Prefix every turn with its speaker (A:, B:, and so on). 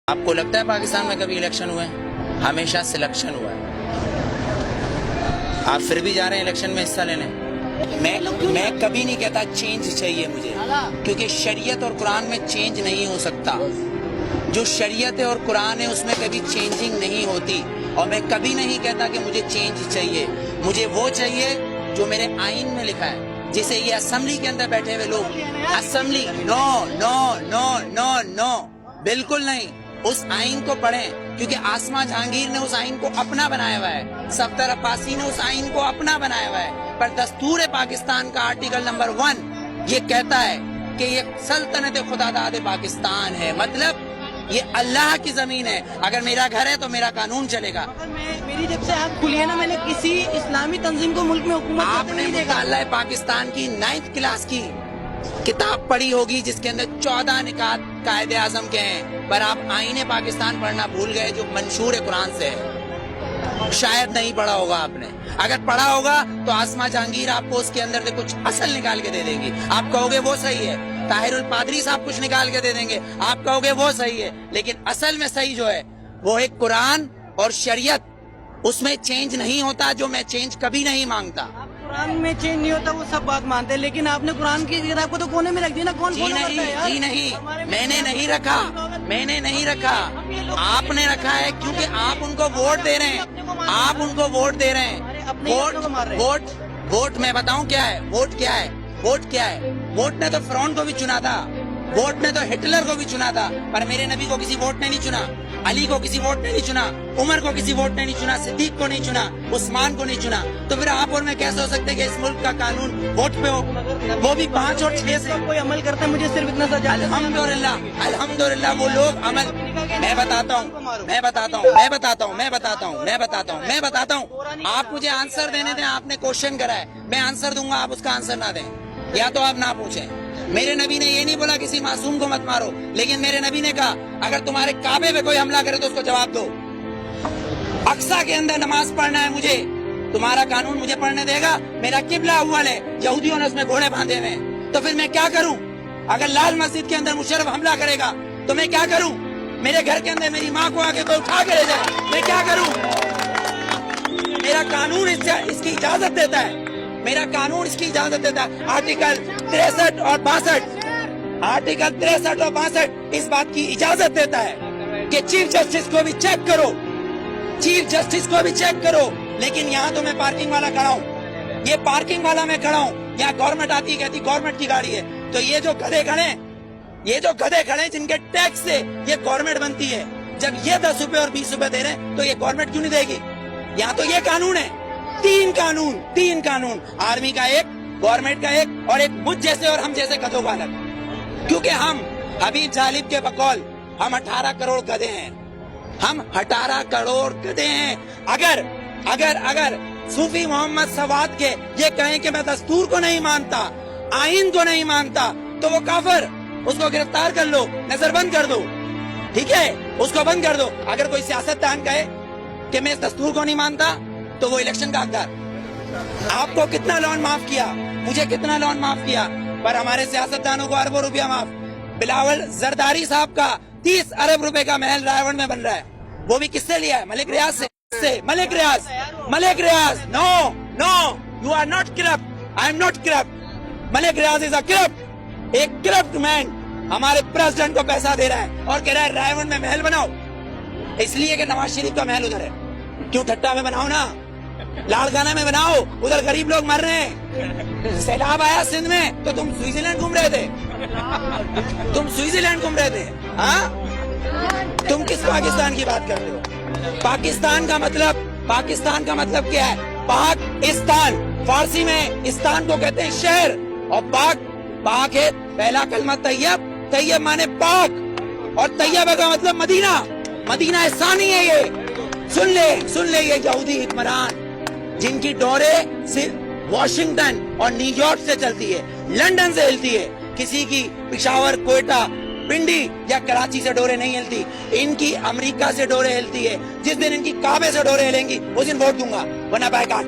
A: آپ کو لگتا ہے پاکستان میں کبھی الیکشن ہوئے ہیں؟ ہمیشہ سلیکشن ہوا ہے۔ آپ پھر بھی جا رہے ہیں الیکشن میں حصہ لینے۔ میں کبھی نہیں کہتا چینج چاہیے مجھے، کیونکہ شریعت اور قرآن میں چینج نہیں ہو سکتا۔ جو شریعت ہے اور قرآن ہے اس میں کبھی چینجنگ نہیں ہوتی، اور میں کبھی نہیں کہتا کہ مجھے چینج چاہیے۔ مجھے وہ چاہیے جو میرے آئین میں لکھا ہے، جسے یہ اسمبلی کے اندر بیٹھے ہوئے لوگ اسمبلی نو نو نو نو نو بالکل نہیں، اس آئین کو پڑھیں، کیونکہ آسما جہانگیر نے اس آئین کو اپنا بنایا ہوا ہے، صفدر عباسی نے اس آئین کو اپنا بنایا ہوا ہے، پر دستور پاکستان کا آرٹیکل نمبر 1 یہ کہتا ہے کہ یہ سلطنت خداداد پاکستان ہے، مطلب یہ اللہ کی زمین ہے۔ اگر میرا گھر ہے تو میرا قانون چلے گا۔
B: میری جب سے آنکھ کھلی ہے نا، میں نے کسی اسلامی تنظیم کو ملک میں حکومت
A: آپ نے مطالعہ پاکستان کی 9th کلاس کی کتاب پڑھی ہوگی، جس کے اندر 14 نکات قائد اعظم کے ہیں، پر آپ آئین پاکستان پڑھنا بھول گئے جو منشور قرآن سے ہے۔ شاید نہیں پڑھا ہوگا آپ نے، اگر پڑھا ہوگا تو آسما جہانگیر آپ کو اس کے اندر سے کچھ اصل نکال کے دے دیں گی، آپ کہو گے وہ صحیح ہے۔ طاہر الپادری صاحب کچھ نکال کے دے دیں گے، آپ کہو گے وہ صحیح ہے، لیکن اصل میں صحیح جو ہے وہ ایک قرآن اور شریعت، اس میں چینج نہیں ہوتا، جو میں چینج کبھی نہیں مانگتا۔
B: قرآن میں چینج نہیں ہوتا وہ سب بات مانتے ہیں، لیکن آپ نے قرآن کی کتاب کو تو کونے میں رکھ دیا نا، کون
A: جی نہیں، میں نے نہیں رکھا، آپ نے رکھا ہے، کیونکہ آپ ان کو ووٹ دے رہے ہیں، ووٹ میں بتاؤں کیا ہے، ووٹ کیا ہے، ووٹ نے تو فرعون کو بھی چنا تھا، ووٹ نے تو ہٹلر کو بھی چنا تھا، پر میرے نبی کو کسی ووٹ نے نہیں چنا، علی کو کسی ووٹ نے نہیں چنا، عمر کو کسی ووٹ نے نہیں چنا، صدیق کو نہیں چنا، عثمان کو نہیں چنا، تو پھر آپ اور میں کیسے ہو سکتے کہ اس ملک کا قانون ووٹ پہ ہو، وہ بھی 5 اور 6 سے
B: کوئی عمل کرتا ہے؟ مجھے صرف اتنا سا جاننا ہے۔
A: الحمدللہ وہ لوگ عمل، میں بتاتا ہوں، آپ مجھے آنسر دینے دیں، آپ نے کوشچن کرا ہے، میں آنسر دوں گا، آپ اس کا آنسر نہ دیں، یا تو آپ نہ پوچھیں۔ میرے نبی نے یہ نہیں بولا کسی معصوم کو مت مارو، لیکن میرے نبی نے کہا اگر تمہارے کعبے پہ کوئی حملہ کرے تو اس کو جواب دو۔ اقصی کے اندر نماز پڑھنا ہے مجھے، تمہارا قانون مجھے پڑھنے دے گا؟ میرا قبلہ اول ہے، یہودیوں نے اس میں گھوڑے باندھے ہوئے ہیں، تو پھر میں کیا کروں؟ اگر لال مسجد کے اندر مشرف حملہ کرے گا تو میں کیا کروں؟ میرے گھر کے اندر میری ماں کو آگے کوئی اٹھا کے لے جائے، میں کیا کروں؟ میرا قانون اس کی اجازت دیتا ہے، میرا قانون اس کی اجازت دیتا ہے۔ آرٹیکل 63 اور 62 اس بات کی اجازت دیتا ہے کہ چیف جسٹس کو بھی چیک کرو، لیکن یہاں تو میں پارکنگ والا کھڑا ہوں، یہ پارکنگ والا میں کھڑا ہوں، یہاں گورنمنٹ آتی ہے کہتی گورنمنٹ کی گاڑی ہے، تو یہ جو گدھے کھڑے جن کے ٹیکس سے یہ گورنمنٹ بنتی ہے، جب یہ 10 روپے اور 20 روپے دے رہے ہیں تو یہ گورنمنٹ کیوں نہیں دے گی؟ یہاں تو یہ قانون ہے، تین قانون، آرمی کا ایک، گورنمنٹ کا ایک، اور ایک مجھ جیسے اور ہم جیسے گدھوں کا الگ، کیونکہ ہم حبیب جالب کے بقول ہم 18 کروڑ گدھے ہیں، اگر صوفی محمد سواد کے یہ کہیں کہ میں دستور کو نہیں مانتا، آئین کو نہیں مانتا، تو وہ کافر، اس کو گرفتار کر لو، نظر بند کر دو، ٹھیک ہے، اس کو بند کر دو۔ اگر کوئی سیاستدان کہے کہ میں اس دستور کو نہیں مانتا تو وہ الیکشن کا حقدار۔ آپ کو کتنا لون معاف کیا، مجھے کتنا لون معاف کیا، پر ہمارے سیاستدانوں کو اربوں روپیہ معاف۔ بلاول زرداری صاحب کا 30 ارب روپے کا محل رائے میں بن رہا ہے، وہ بھی کس سے لیا ہے؟ ملک ریاض سے۔ Malik Riaz no you are not corrupt, I am not corrupt, Malik Riaz is a corrupt, ایک کرپٹ مین ہمارے پریزیڈنٹ کو پیسہ دے رہا ہے اور کہہ رہا ہے رائے میں محل بناؤ، اس لیے کہ نواز شریف کا محل ادھر ہے، کیوں ٹھٹا میں بناؤ نا، لاڑکانہ میں بناؤ، ادھر غریب لوگ مر رہے ہیں۔ سیلاب آیا سندھ میں تو تم سوئٹزرلینڈ گھوم رہے تھے، ہاں؟ تم کس پاکستان کی بات کرتے ہو؟ پاکستان کا مطلب کیا ہے؟ پاکستان، فارسی میں استان کو کہتے ہیں شہر، اور پاک ہے پہلا کلمہ طیب مانے پاک، اور طیبہ کا مطلب مدینہ ثانی ہے۔ یہ سن لے یہ یہودی حکمران جن کی ڈورے صرف واشنگٹن اور نیو یارک سے چلتی ہے، لندن سے ہلتی ہے، کسی کی پشاور، کوئٹہ، پنڈی یا کراچی سے ڈورے نہیں ہلتی، ان کی امریکہ سے ڈورے ہلتی ہے۔ جس دن ان کی کعبے سے ڈورے ہلیں گی اس دن ووٹ دوں گا، ورنہ بائیکاٹ۔